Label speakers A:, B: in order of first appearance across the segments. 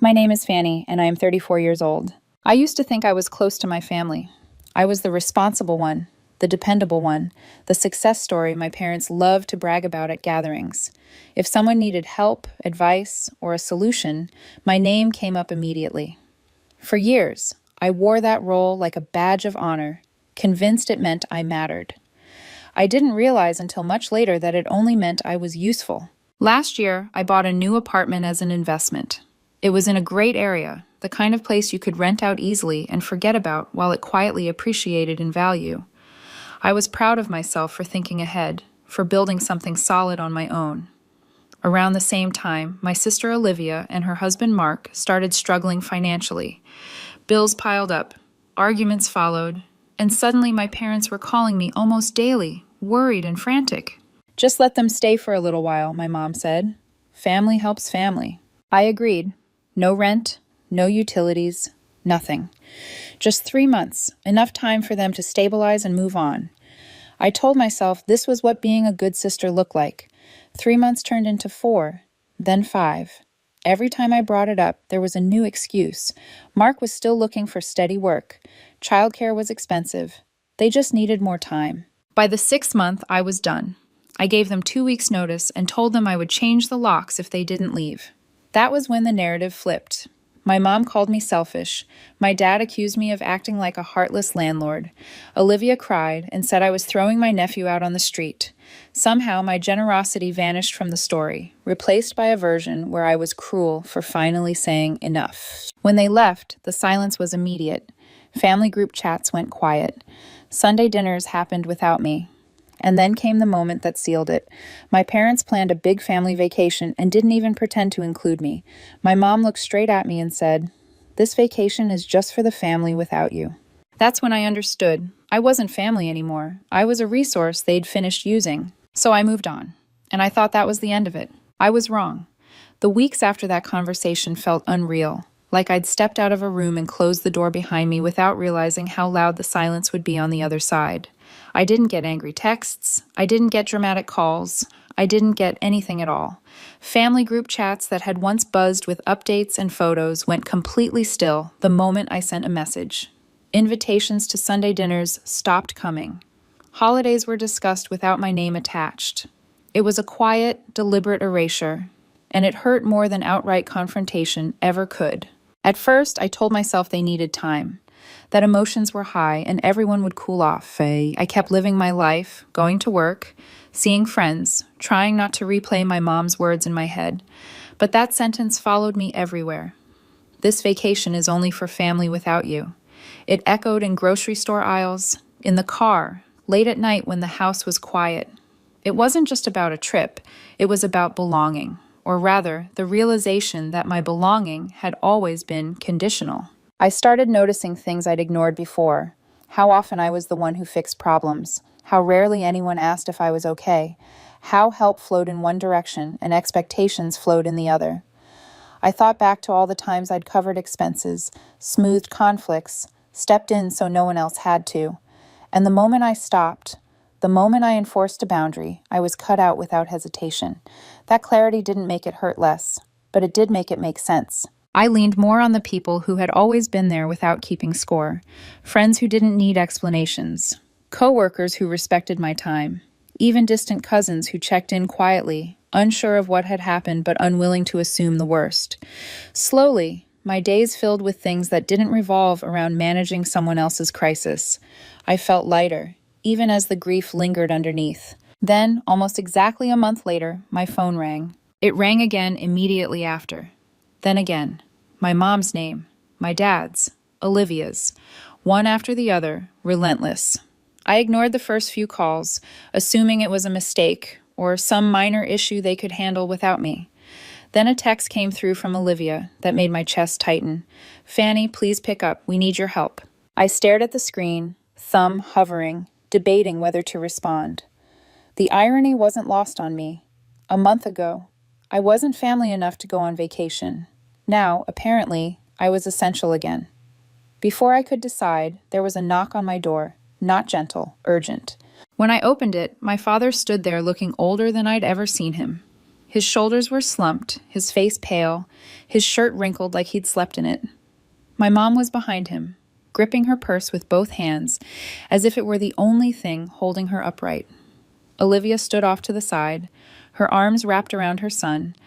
A: My name is Fanny, and I am 34 years old. I used to think I was close to my family. I was the responsible one, the dependable one, the success story my parents loved to brag about at gatherings. If someone needed help, advice, or a solution, my name came up immediately. For years, I wore that role like a badge of honor, convinced it meant I mattered. I didn't realize until much later that it only meant I was useful. Last year, I bought a new apartment as an investment. It was in a great area, the kind of place you could rent out easily and forget about while it quietly appreciated in value. I was proud of myself for thinking ahead, for building something solid on my own. Around the same time, my sister Olivia and her husband Mark started struggling financially. Bills piled up, arguments followed, and suddenly my parents were calling me almost daily, worried and frantic. "Just let them stay for a little while," my mom said. "Family helps family." I agreed. No rent, no utilities, nothing. Just 3 months, enough time for them to stabilize and move on. I told myself this was what being a good sister looked like. 3 months turned into 4, then 5. Every time I brought it up, there was a new excuse. Mark was still looking for steady work. Childcare was expensive. They just needed more time. By the 6th month, I was done. I gave them 2 weeks' notice and told them I would change the locks if they didn't leave. That was when the narrative flipped. My mom called me selfish. My dad accused me of acting like a heartless landlord. Olivia cried and said I was throwing my nephew out on the street. Somehow, my generosity vanished from the story, replaced by a version where I was cruel for finally saying enough. When they left, the silence was immediate. Family group chats went quiet. Sunday dinners happened without me. And then came the moment that sealed it. My parents planned a big family vacation and didn't even pretend to include me. My mom looked straight at me and said, "This vacation is just for the family without you." That's when I understood. I wasn't family anymore. I was a resource they'd finished using. So I moved on. And I thought that was the end of it. I was wrong. The weeks after that conversation felt unreal, like I'd stepped out of a room and closed the door behind me without realizing how loud the silence would be on the other side. I didn't get angry texts. I didn't get dramatic calls. I didn't get anything at all. Family group chats that had once buzzed with updates and photos went completely still the moment I sent a message. Invitations to Sunday dinners stopped coming. Holidays were discussed without my name attached. It was a quiet, deliberate erasure, and it hurt more than outright confrontation ever could. At first, I told myself they needed time, that emotions were high and everyone would cool off. I kept living my life, going to work, seeing friends, trying not to replay my mom's words in my head. But that sentence followed me everywhere. "This vacation is only for family without you." It echoed in grocery store aisles, in the car, late at night when the house was quiet. It wasn't just about a trip, it was about belonging, or rather, the realization that my belonging had always been conditional. I started noticing things I'd ignored before. How often I was the one who fixed problems. How rarely anyone asked if I was okay. How help flowed in one direction and expectations flowed in the other. I thought back to all the times I'd covered expenses, smoothed conflicts, stepped in so no one else had to. And the moment I stopped, the moment I enforced a boundary, I was cut out without hesitation. That clarity didn't make it hurt less, but it did make it make sense. I leaned more on the people who had always been there without keeping score, friends who didn't need explanations, coworkers who respected my time, even distant cousins who checked in quietly, unsure of what had happened but unwilling to assume the worst. Slowly, my days filled with things that didn't revolve around managing someone else's crisis. I felt lighter, even as the grief lingered underneath. Then, almost exactly a month later, my phone rang. It rang again immediately after. Then again, my mom's name, my dad's, Olivia's, one after the other, relentless. I ignored the first few calls, assuming it was a mistake or some minor issue they could handle without me. Then a text came through from Olivia that made my chest tighten. "Fanny, please pick up. We need your help." I stared at the screen, thumb hovering, debating whether to respond. The irony wasn't lost on me. A month ago, I wasn't family enough to go on vacation. Now, apparently, I was essential again. Before I could decide, there was a knock on my door, not gentle, urgent. When I opened it, my father stood there looking older than I'd ever seen him. His shoulders were slumped, his face pale, his shirt wrinkled like he'd slept in it. My mom was behind him, gripping her purse with both hands, as if it were the only thing holding her upright. Olivia stood off to the side, her arms wrapped around her son,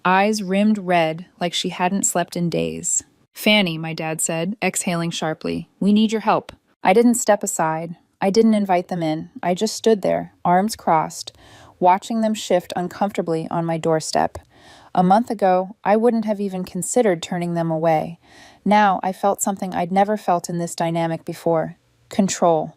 A: eyes rimmed red like she hadn't slept in days. "Fanny," my dad said, exhaling sharply, "we need your help." I didn't step aside. I didn't invite them in. I just stood there, arms crossed, watching them shift uncomfortably on my doorstep. A month ago, I wouldn't have even considered turning them away. Now I felt something I'd never felt in this dynamic before: control.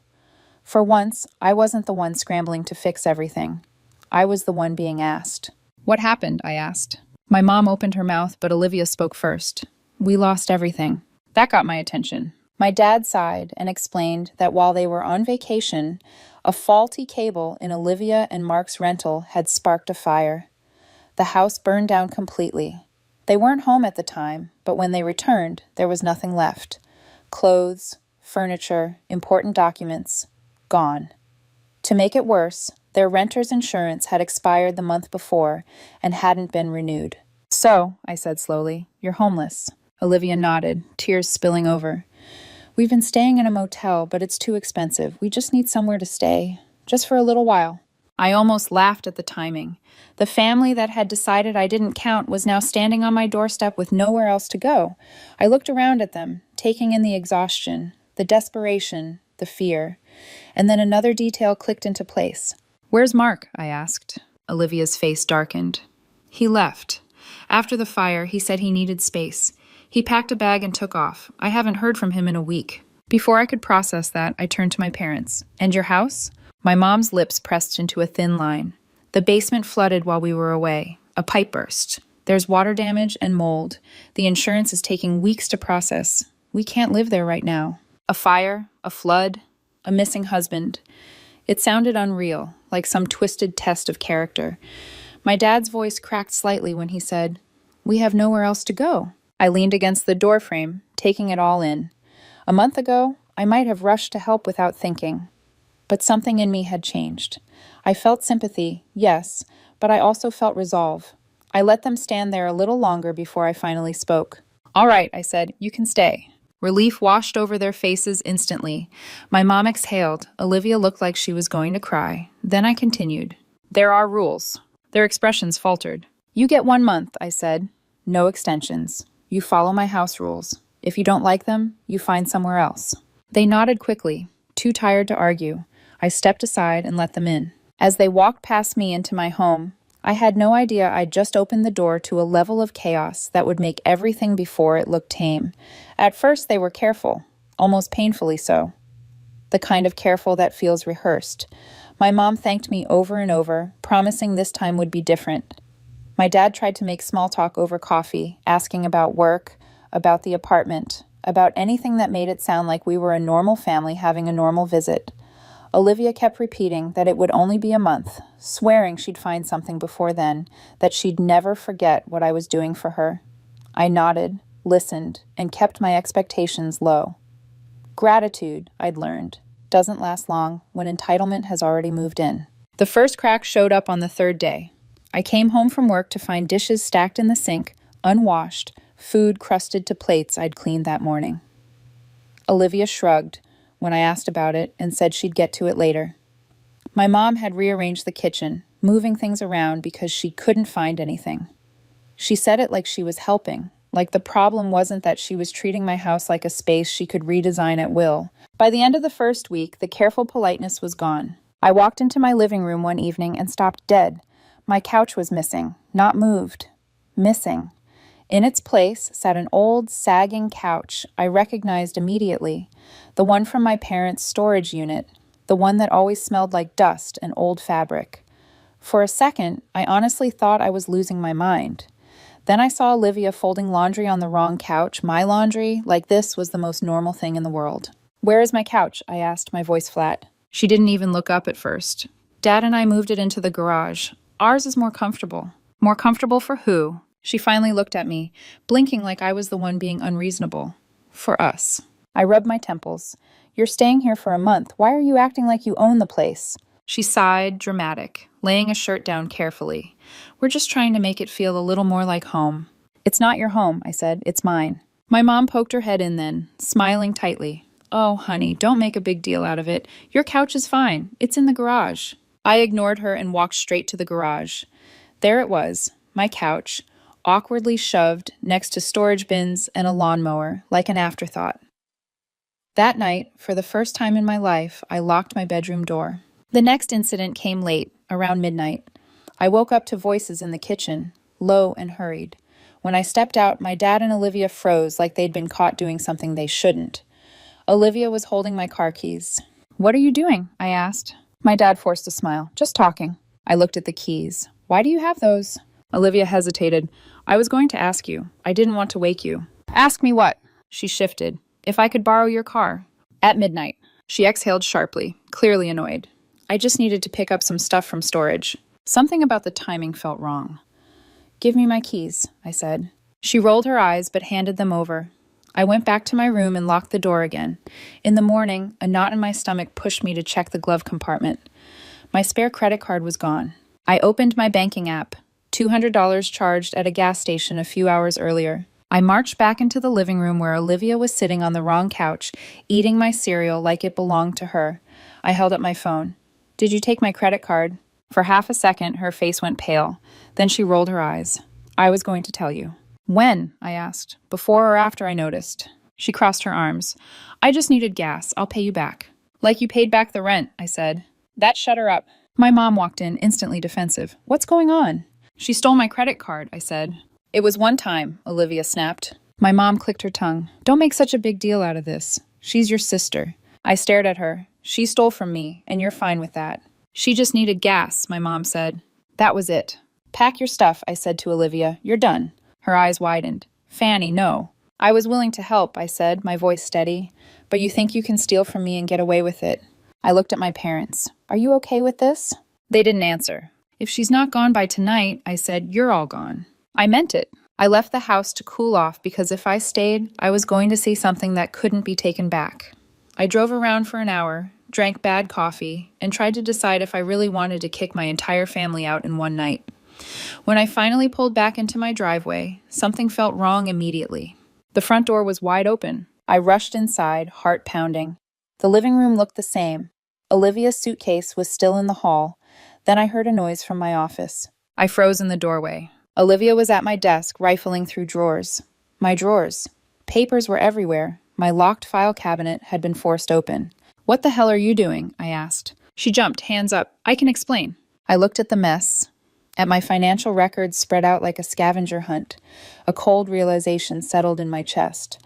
A: For once, I wasn't the one scrambling to fix everything. I was the one being asked. "What happened?" I asked. My mom opened her mouth, but Olivia spoke first. "We lost everything." That got my attention. My dad sighed and explained that while they were on vacation, a faulty cable in Olivia and Mark's rental had sparked a fire. The house burned down completely. They weren't home at the time, but when they returned, there was nothing left. Clothes, furniture, important documents, gone. To make it worse, their renter's insurance had expired the month before and hadn't been renewed. "So," I said slowly, "you're homeless." Olivia nodded, tears spilling over. "We've been staying in a motel, but it's too expensive. We just need somewhere to stay, just for a little while." I almost laughed at the timing. The family that had decided I didn't count was now standing on my doorstep with nowhere else to go. I looked around at them, taking in the exhaustion, the desperation, the fear. And then another detail clicked into place. "Where's Mark?" I asked. Olivia's face darkened. "He left. After the fire, he said he needed space. He packed a bag and took off. I haven't heard from him in a week." Before I could process that, I turned to my parents. "And your house?" My mom's lips pressed into a thin line. "The basement flooded while we were away. A pipe burst. There's water damage and mold. The insurance is taking weeks to process. We can't live there right now." A fire, a flood, a missing husband. It sounded unreal, like some twisted test of character. My dad's voice cracked slightly when he said, "We have nowhere else to go." I leaned against the doorframe, taking it all in. A month ago, I might have rushed to help without thinking. But something in me had changed. I felt sympathy, yes, but I also felt resolve. I let them stand there a little longer before I finally spoke. "All right," I said, "you can stay." Relief washed over their faces instantly. My mom exhaled. Olivia looked like she was going to cry. Then I continued. "There are rules." Their expressions faltered. "You get 1 month," I said. "No extensions. You follow my house rules. If you don't like them, you find somewhere else." They nodded quickly, too tired to argue. I stepped aside and let them in. As they walked past me into my home, I had no idea I'd just opened the door to a level of chaos that would make everything before it look tame. At first, they were careful, almost painfully so. The kind of careful that feels rehearsed. My mom thanked me over and over, promising this time would be different. My dad tried to make small talk over coffee, asking about work, about the apartment, about anything that made it sound like we were a normal family having a normal visit. Olivia kept repeating that it would only be a month, swearing she'd find something before then, that she'd never forget what I was doing for her. I nodded, listened, and kept my expectations low. Gratitude, I'd learned, doesn't last long when entitlement has already moved in. The first crack showed up on the 3rd day. I came home from work to find dishes stacked in the sink, unwashed, food crusted to plates I'd cleaned that morning. Olivia shrugged when I asked about it and said she'd get to it later. My mom had rearranged the kitchen, moving things around because she couldn't find anything. She said it like she was helping, like the problem wasn't that she was treating my house like a space she could redesign at will. By the end of the first week, the careful politeness was gone. I walked into my living room one evening and stopped dead. My couch was missing, not moved. Missing. In its place sat an old, sagging couch I recognized immediately, the one from my parents' storage unit, the one that always smelled like dust and old fabric. For a second, I honestly thought I was losing my mind. Then I saw Olivia folding laundry on the wrong couch, my laundry, like this was the most normal thing in the world. "Where is my couch?" I asked, my voice flat. She didn't even look up at first. "Dad and I moved it into the garage. Ours is more comfortable." "More comfortable for who?" She finally looked at me, blinking like I was the one being unreasonable. "For us." I rubbed my temples. "You're staying here for a month. Why are you acting like you own the place?" She sighed, dramatic. laying a shirt down carefully. We're just trying to make it feel a little more like home. It's not your home, I said. It's mine. My mom poked her head in then, smiling tightly. Oh, honey, don't make a big deal out of it. Your couch is fine. It's in the garage. I ignored her and walked straight to the garage. There it was, my couch, awkwardly shoved next to storage bins and a lawnmower, like an afterthought. That night, for the first time in my life, I locked my bedroom door. The next incident came late, around midnight. I woke up to voices in the kitchen, low and hurried. When I stepped out, my dad and Olivia froze like they'd been caught doing something they shouldn't. Olivia was holding my car keys. What are you doing? I asked. My dad forced a smile. Just talking. I looked at the keys. Why do you have those? Olivia hesitated. I was going to ask you. I didn't want to wake you. Ask me what? She shifted. If I could borrow your car. At midnight. She exhaled sharply, clearly annoyed. I just needed to pick up some stuff from storage. Something about the timing felt wrong. Give me my keys, I said. She rolled her eyes but handed them over. I went back to my room and locked the door again. In the morning, a knot in my stomach pushed me to check the glove compartment. My spare credit card was gone. I opened my banking app. $200 charged at a gas station a few hours earlier. I marched back into the living room where Olivia was sitting on the wrong couch, eating my cereal like it belonged to her. I held up my phone. Did you take my credit card? For half a second, her face went pale. Then she rolled her eyes. I was going to tell you. When? I asked. Before or after I noticed? She crossed her arms. I just needed gas. I'll pay you back. Like you paid back the rent, I said. That shut her up. My mom walked in, instantly defensive. What's going on? She stole my credit card, I said. It was one time, Olivia snapped. My mom clicked her tongue. Don't make such a big deal out of this. She's your sister. I stared at her. She stole from me, and you're fine with that. She just needed gas, my mom said. That was it. Pack your stuff, I said to Olivia. You're done. Her eyes widened. Fanny, no. I was willing to help, I said, my voice steady. But you think you can steal from me and get away with it. I looked at my parents. Are you okay with this? They didn't answer. If she's not gone by tonight, I said, you're all gone. I meant it. I left the house to cool off because if I stayed, I was going to see something that couldn't be taken back. I drove around for an hour, drank bad coffee, and tried to decide if I really wanted to kick my entire family out in one night. When I finally pulled back into my driveway, something felt wrong immediately. The front door was wide open. I rushed inside, heart pounding. The living room looked the same. Olivia's suitcase was still in the hall. Then I heard a noise from my office. I froze in the doorway. Olivia was at my desk, rifling through drawers. My drawers. Papers were everywhere. My locked file cabinet had been forced open. What the hell are you doing? I asked. She jumped, hands up. I can explain. I looked at the mess, at my financial records spread out like a scavenger hunt. A cold realization settled in my chest.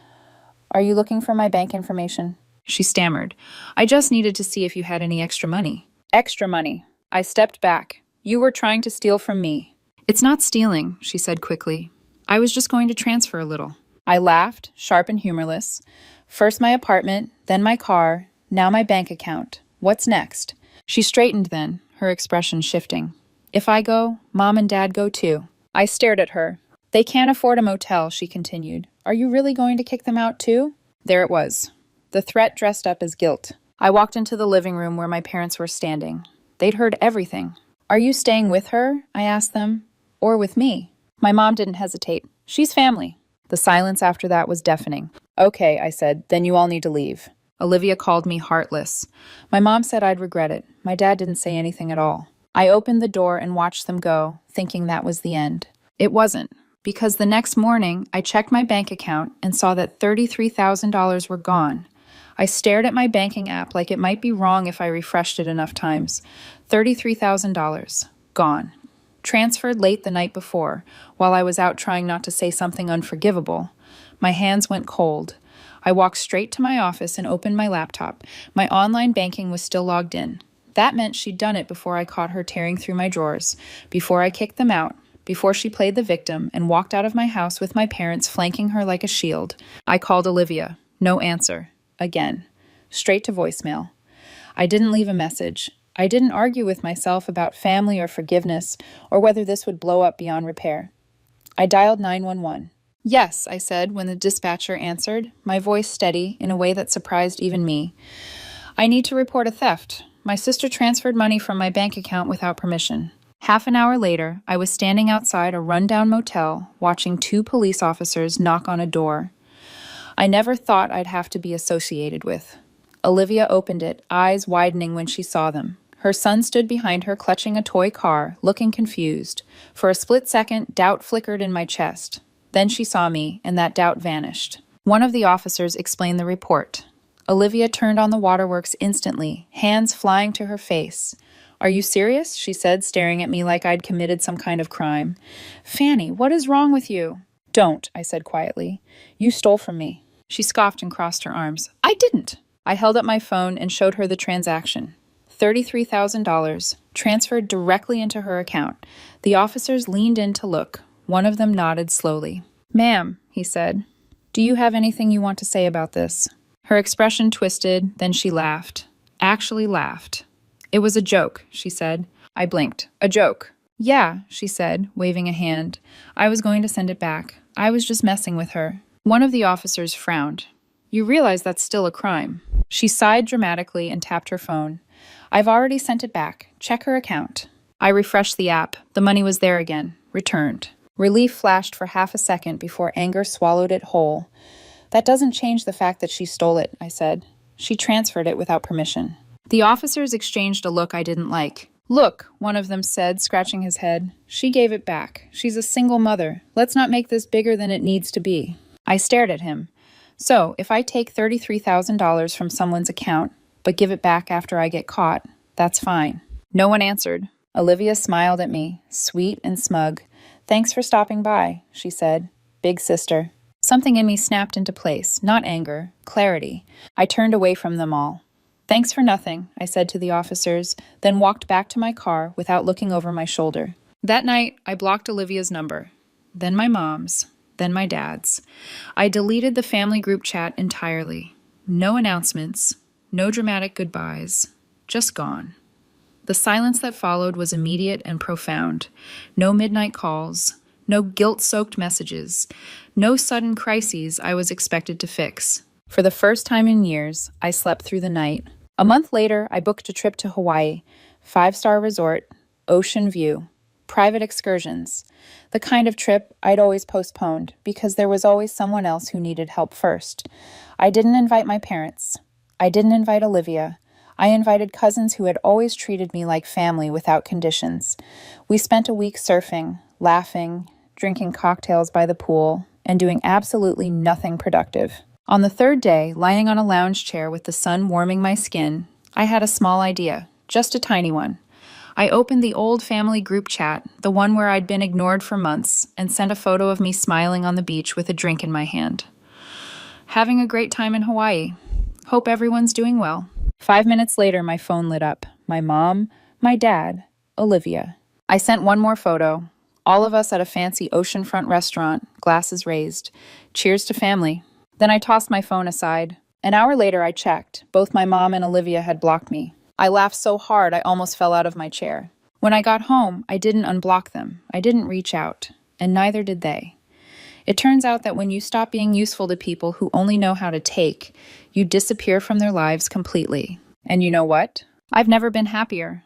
A: Are you looking for my bank information? She stammered. I just needed to see if you had any extra money. Extra money. I stepped back. You were trying to steal from me. It's not stealing, she said quickly. I was just going to transfer a little. I laughed, sharp and humorless. First my apartment, then my car, now my bank account. What's next? She straightened then, her expression shifting. If I go, Mom and Dad go too. I stared at her. They can't afford a motel, she continued. Are you really going to kick them out too? There it was. The threat dressed up as guilt. I walked into the living room where my parents were standing. They'd heard everything. Are you staying with her? I asked them. Or with me? My mom didn't hesitate. She's family. The silence after that was deafening. Okay, I said, then you all need to leave. Olivia called me heartless. My mom said I'd regret it. My dad didn't say anything at all. I opened the door and watched them go, thinking that was the end. It wasn't, because the next morning I checked my bank account and saw that $33,000 were gone. I stared at my banking app like it might be wrong if I refreshed it enough times. $33,000. Gone. Transferred late the night before, while I was out trying not to say something unforgivable. My hands went cold. I walked straight to my office and opened my laptop. My online banking was still logged in. That meant she'd done it before I caught her tearing through my drawers, before I kicked them out, before she played the victim and walked out of my house with my parents flanking her like a shield. I called Olivia. No answer. Again. Straight to voicemail. I didn't leave a message. I didn't argue with myself about family or forgiveness, or whether this would blow up beyond repair. I dialed 911. Yes, I said when the dispatcher answered, my voice steady in a way that surprised even me. I need to report a theft. My sister transferred money from my bank account without permission. Half an hour later, I was standing outside a rundown motel watching two police officers knock on a door I never thought I'd have to be associated with. Olivia opened it, eyes widening when she saw them. Her son stood behind her, clutching a toy car, looking confused. For a split second, doubt flickered in my chest. Then she saw me, and that doubt vanished. One of the officers explained the report. Olivia turned on the waterworks instantly, hands flying to her face. "Are you serious?" she said, staring at me like I'd committed some kind of crime. "Fanny, what is wrong with you?" "Don't," I said quietly. "You stole from me." She scoffed and crossed her arms. "I didn't." I held up my phone and showed her the transaction. $33,000, transferred directly into her account. The officers leaned in to look. One of them nodded slowly. "Ma'am," he said, "do you have anything you want to say about this?" Her expression twisted, then she laughed. Actually laughed. "It was a joke," she said. I blinked. "A joke?" "Yeah," she said, waving a hand. "I was going to send it back. I was just messing with her." One of the officers frowned. "You realize that's still a crime." She sighed dramatically and tapped her phone. "I've already sent it back. Check her account." I refreshed the app. The money was there again. Returned. Relief flashed for half a second before anger swallowed it whole. "That doesn't change the fact that she stole it," I said. "She transferred it without permission." The officers exchanged a look I didn't like. "Look," one of them said, scratching his head. "She gave it back. She's a single mother. Let's not make this bigger than it needs to be." I stared at him. "So, if I take $33,000 from someone's account, but give it back after I get caught, that's fine." No one answered. Olivia smiled at me, sweet and smug. "Thanks for stopping by," she said. "Big sister." Something in me snapped into place, not anger, clarity. I turned away from them all. "Thanks for nothing," I said to the officers, then walked back to my car without looking over my shoulder. That night, I blocked Olivia's number, then my mom's, then my dad's. I deleted the family group chat entirely. No announcements, no dramatic goodbyes, just gone. The silence that followed was immediate and profound. No midnight calls, no guilt-soaked messages, no sudden crises I was expected to fix. For the first time in years, I slept through the night. A month later, I booked a trip to Hawaii, 5-star resort, ocean view, private excursions, the kind of trip I'd always postponed because there was always someone else who needed help first. I didn't invite my parents. I didn't invite Olivia. I invited cousins who had always treated me like family without conditions. We spent a week surfing, laughing, drinking cocktails by the pool, and doing absolutely nothing productive. On the third day, lying on a lounge chair with the sun warming my skin, I had a small idea, just a tiny one. I opened the old family group chat, the one where I'd been ignored for months, and sent a photo of me smiling on the beach with a drink in my hand. "Having a great time in Hawaii. Hope everyone's doing well." 5 minutes later, my phone lit up. My mom, my dad, Olivia. I sent one more photo. All of us at a fancy oceanfront restaurant, glasses raised. Cheers to family. Then I tossed my phone aside. An hour later, I checked. Both my mom and Olivia had blocked me. I laughed so hard I almost fell out of my chair. When I got home, I didn't unblock them. I didn't reach out. And neither did they. It turns out that when you stop being useful to people who only know how to take, you disappear from their lives completely. And you know what? I've never been happier.